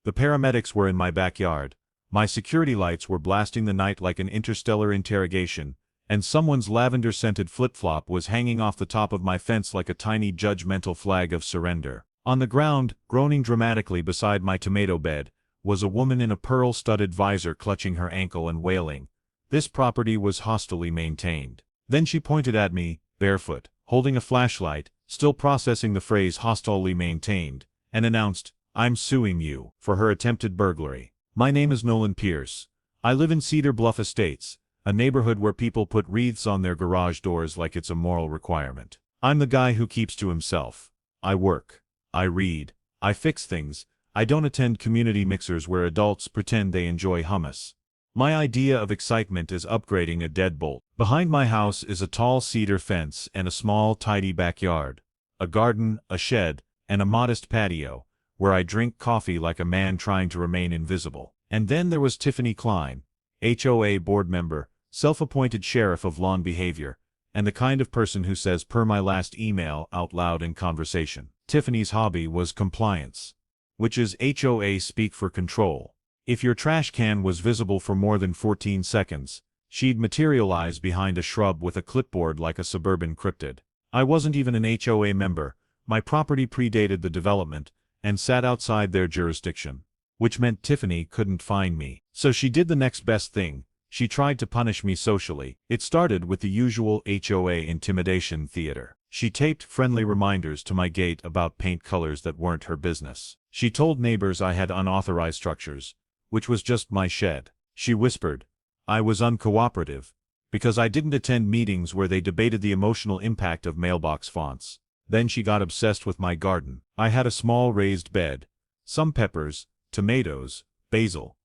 The paramedics were in my backyard. My security lights were blasting the night like an interstellar interrogation, and someone's lavender-scented flip-flop was hanging off the top of my fence like a tiny judgmental flag of surrender. On the ground, groaning dramatically beside my tomato bed, was a woman in a pearl-studded visor clutching her ankle and wailing. This property was hostilely maintained. Then she pointed at me, barefoot, holding a flashlight, still processing the phrase hostilely maintained, and announced, "I'm suing you," for her attempted burglary. My name is Nolan Pierce. I live in Cedar Bluff Estates, a neighborhood where people put wreaths on their garage doors like it's a moral requirement. I'm the guy who keeps to himself. I work. I read. I fix things. I don't attend community mixers where adults pretend they enjoy hummus. My idea of excitement is upgrading a deadbolt. Behind my house is a tall cedar fence and a small, tidy backyard. A garden, a shed, and a modest patio, where I drink coffee like a man trying to remain invisible. And then there was Tiffany Klein, HOA board member, self-appointed sheriff of lawn behavior, and the kind of person who says "per my last email" out loud in conversation. Tiffany's hobby was compliance, which is HOA speak for control. If your trash can was visible for more than 14 seconds, she'd materialize behind a shrub with a clipboard like a suburban cryptid. I wasn't even an HOA member. My property predated the development and sat outside their jurisdiction, which meant Tiffany couldn't find me. So she did the next best thing. She tried to punish me socially. It started with the usual HOA intimidation theater. She taped friendly reminders to my gate about paint colors that weren't her business. She told neighbors I had unauthorized structures, which was just my shed. She whispered I was uncooperative because I didn't attend meetings where they debated the emotional impact of mailbox fonts. Then she got obsessed with my garden. I had a small raised bed, some peppers, tomatoes, basil.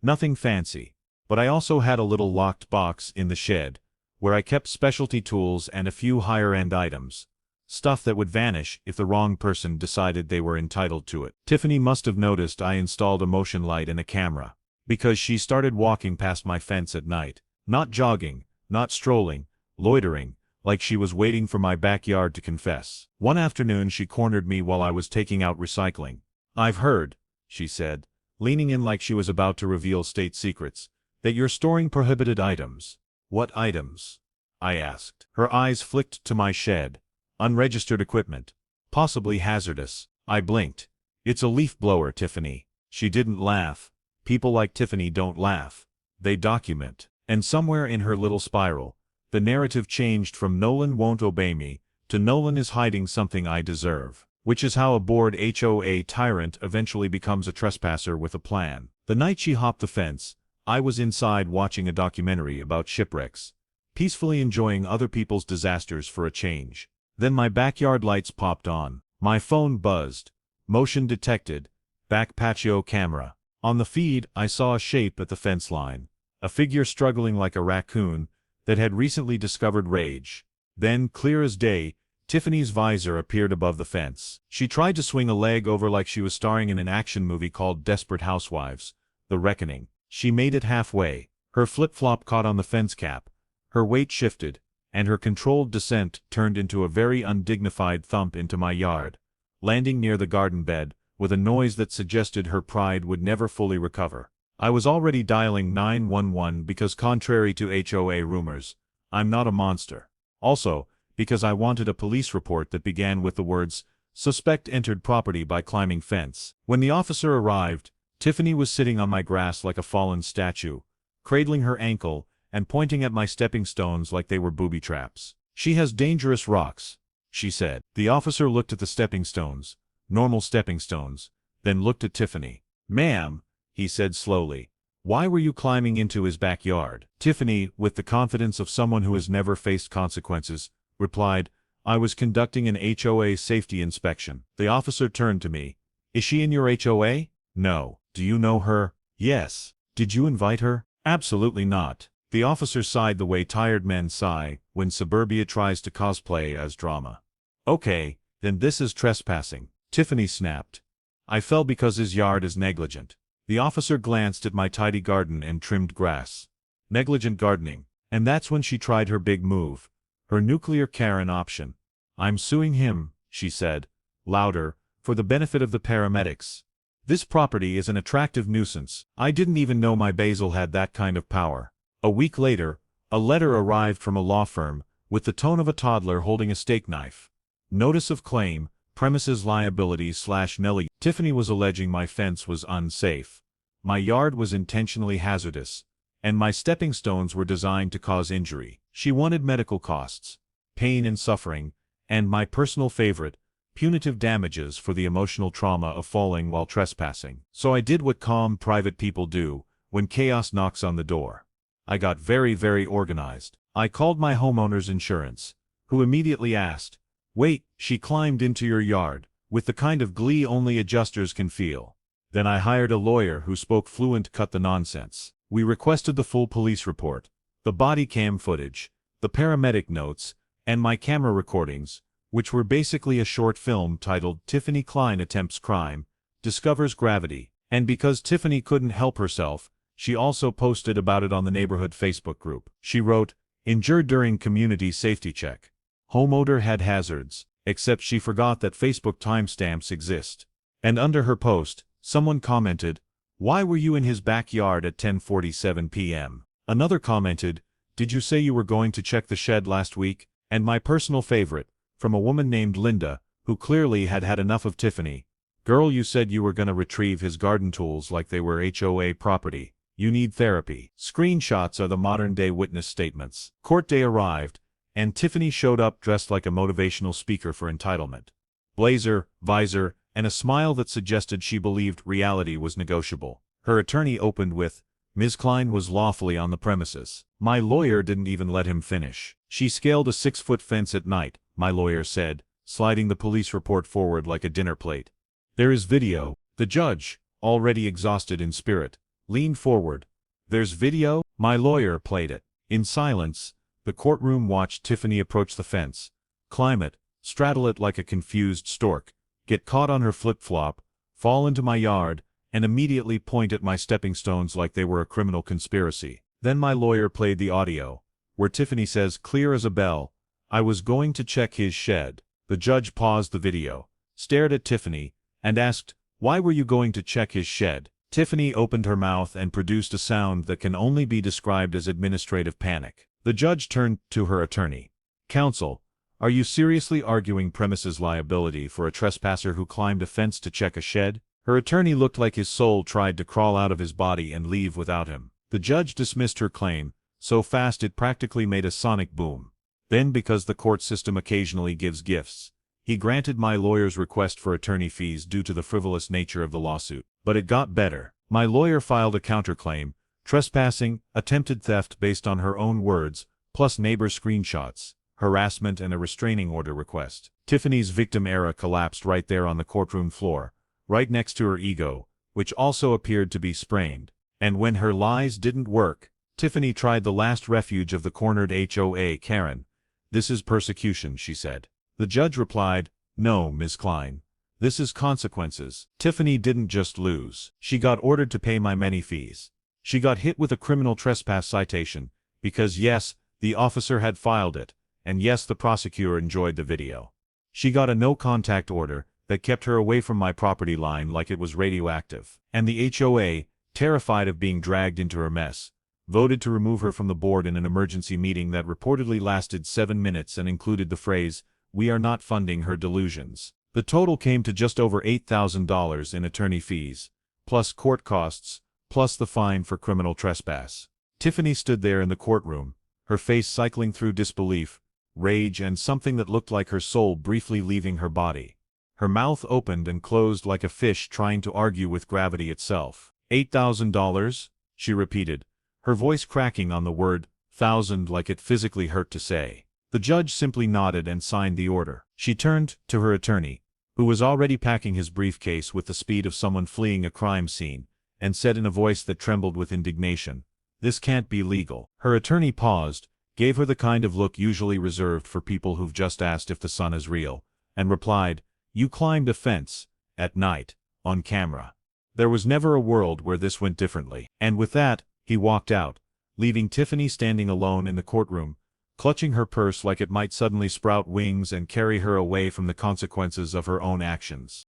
Nothing fancy. But I also had a little locked box in the shed, where I kept specialty tools and a few higher-end items. Stuff that would vanish if the wrong person decided they were entitled to it. Tiffany must have noticed I installed a motion light and a camera, because she started walking past my fence at night. Not jogging, not strolling, loitering, like she was waiting for my backyard to confess. One afternoon she cornered me while I was taking out recycling. "I've heard," she said, leaning in like she was about to reveal state secrets, "that you're storing prohibited items." "What items?" I asked. Her eyes flicked to my shed. "Unregistered equipment. Possibly hazardous." I blinked. "It's a leaf blower, Tiffany." She didn't laugh. People like Tiffany don't laugh. They document. And somewhere in her little spiral, the narrative changed from "Nolan won't obey me" to "Nolan is hiding something I deserve." Which is how a bored HOA tyrant eventually becomes a trespasser with a plan. The night she hopped the fence, I was inside watching a documentary about shipwrecks, peacefully enjoying other people's disasters for a change. Then my backyard lights popped on. My phone buzzed. Motion detected. Back patio camera. On the feed, I saw a shape at the fence line. A figure struggling like a raccoon that had recently discovered rage. Then, clear as day, Tiffany's visor appeared above the fence. She tried to swing a leg over like she was starring in an action movie called Desperate Housewives: The Reckoning. She made it halfway. Her flip-flop caught on the fence cap. Her weight shifted, and her controlled descent turned into a very undignified thump into my yard, landing near the garden bed, with a noise that suggested her pride would never fully recover. I was already dialing 911 because, contrary to HOA rumors, I'm not a monster. Also, because I wanted a police report that began with the words, "Suspect entered property by climbing fence." When the officer arrived, Tiffany was sitting on my grass like a fallen statue, cradling her ankle and pointing at my stepping stones like they were booby traps. "She has dangerous rocks," she said. The officer looked at the stepping stones, normal stepping stones, then looked at Tiffany. "Ma'am," he said slowly, "why were you climbing into his backyard?" Tiffany, with the confidence of someone who has never faced consequences, replied, "I was conducting an HOA safety inspection." The officer turned to me. "Is she in your HOA?" "No." "Do you know her?" "Yes." "Did you invite her?" "Absolutely not." The officer sighed the way tired men sigh when suburbia tries to cosplay as drama. "Okay, then this is trespassing," Tiffany snapped. "I fell because his yard is negligent." The officer glanced at my tidy garden and trimmed grass. Negligent gardening. And that's when she tried her big move. Her nuclear Karen option. "I'm suing him," she said, louder, for the benefit of the paramedics. This property is an attractive nuisance. I didn't even know my basil had that kind of power. A week later, a letter arrived from a law firm, with the tone of a toddler holding a steak knife. Notice of claim, premises liability/Nelly. Tiffany was alleging my fence was unsafe. My yard was intentionally hazardous, and my stepping stones were designed to cause injury. She wanted medical costs, pain and suffering, and my personal favorite, punitive damages for the emotional trauma of falling while trespassing. So I did what calm private people do when chaos knocks on the door. I got very organized. I called my homeowner's insurance, who immediately asked, "Wait, she climbed into your yard," with the kind of glee only adjusters can feel. Then I hired a lawyer who spoke fluent cut the nonsense. We requested the full police report, the body cam footage, the paramedic notes, and my camera recordings, which were basically a short film titled Tiffany Klein Attempts Crime, Discovers Gravity. And because Tiffany couldn't help herself, she also posted about it on the neighborhood Facebook group. She wrote, "Injured during community safety check. Homeowner had hazards, except she forgot that Facebook timestamps exist." And under her post, someone commented, "Why were you in his backyard at 10:47 p.m.? Another commented, "Did you say you were going to check the shed last week?" And my personal favorite, from a woman named Linda, who clearly had had enough of Tiffany. "Girl, you said you were gonna retrieve his garden tools like they were HOA property. You need therapy." Screenshots are the modern-day witness statements. Court day arrived, and Tiffany showed up dressed like a motivational speaker for entitlement. Blazer, visor, and a smile that suggested she believed reality was negotiable. Her attorney opened with, "Ms. Klein was lawfully on the premises." My lawyer didn't even let him finish. "She scaled a 6-foot fence at night," my lawyer said, sliding the police report forward like a dinner plate. "There is video." The judge, already exhausted in spirit, leaned forward. "There's video?" My lawyer played it. In silence, the courtroom watched Tiffany approach the fence, climb it, straddle it like a confused stork, get caught on her flip-flop, fall into my yard, and immediately point at my stepping stones like they were a criminal conspiracy. Then my lawyer played the audio, where Tiffany says clear as a bell, "I was going to check his shed." The judge paused the video, stared at Tiffany, and asked, "Why were you going to check his shed?" Tiffany opened her mouth and produced a sound that can only be described as administrative panic. The judge turned to her attorney. "Counsel, are you seriously arguing premises liability for a trespasser who climbed a fence to check a shed?" Her attorney looked like his soul tried to crawl out of his body and leave without him. The judge dismissed her claim, so fast it practically made a sonic boom. Then, because the court system occasionally gives gifts, he granted my lawyer's request for attorney fees due to the frivolous nature of the lawsuit. But it got better. My lawyer filed a counterclaim, trespassing, attempted theft based on her own words, plus neighbor screenshots, harassment, and a restraining order request. Tiffany's victim era collapsed right there on the courtroom floor, right next to her ego, which also appeared to be sprained. And when her lies didn't work, Tiffany tried the last refuge of the cornered HOA. "Karen, this is persecution," she said. The judge replied, "No, Ms. Klein. This is consequences." Tiffany didn't just lose. She got ordered to pay my many fees. She got hit with a criminal trespass citation, because yes, the officer had filed it, and yes, the prosecutor enjoyed the video. She got a no-contact order that kept her away from my property line like it was radioactive. And the HOA, terrified of being dragged into her mess, voted to remove her from the board in an emergency meeting that reportedly lasted 7 minutes and included the phrase, "We are not funding her delusions." The total came to just over $8,000 in attorney fees, plus court costs, plus the fine for criminal trespass. Tiffany stood there in the courtroom, her face cycling through disbelief, rage, and something that looked like her soul briefly leaving her body. Her mouth opened and closed like a fish trying to argue with gravity itself. $8,000? She repeated, her voice cracking on the word thousand like it physically hurt to say. The judge simply nodded and signed the order. She turned to her attorney, who was already packing his briefcase with the speed of someone fleeing a crime scene, and said in a voice that trembled with indignation, "This can't be legal." Her attorney paused, gave her the kind of look usually reserved for people who've just asked if the sun is real, and replied, "You climbed a fence, at night, on camera. There was never a world where this went differently." And with that, he walked out, leaving Tiffany standing alone in the courtroom, clutching her purse like it might suddenly sprout wings and carry her away from the consequences of her own actions.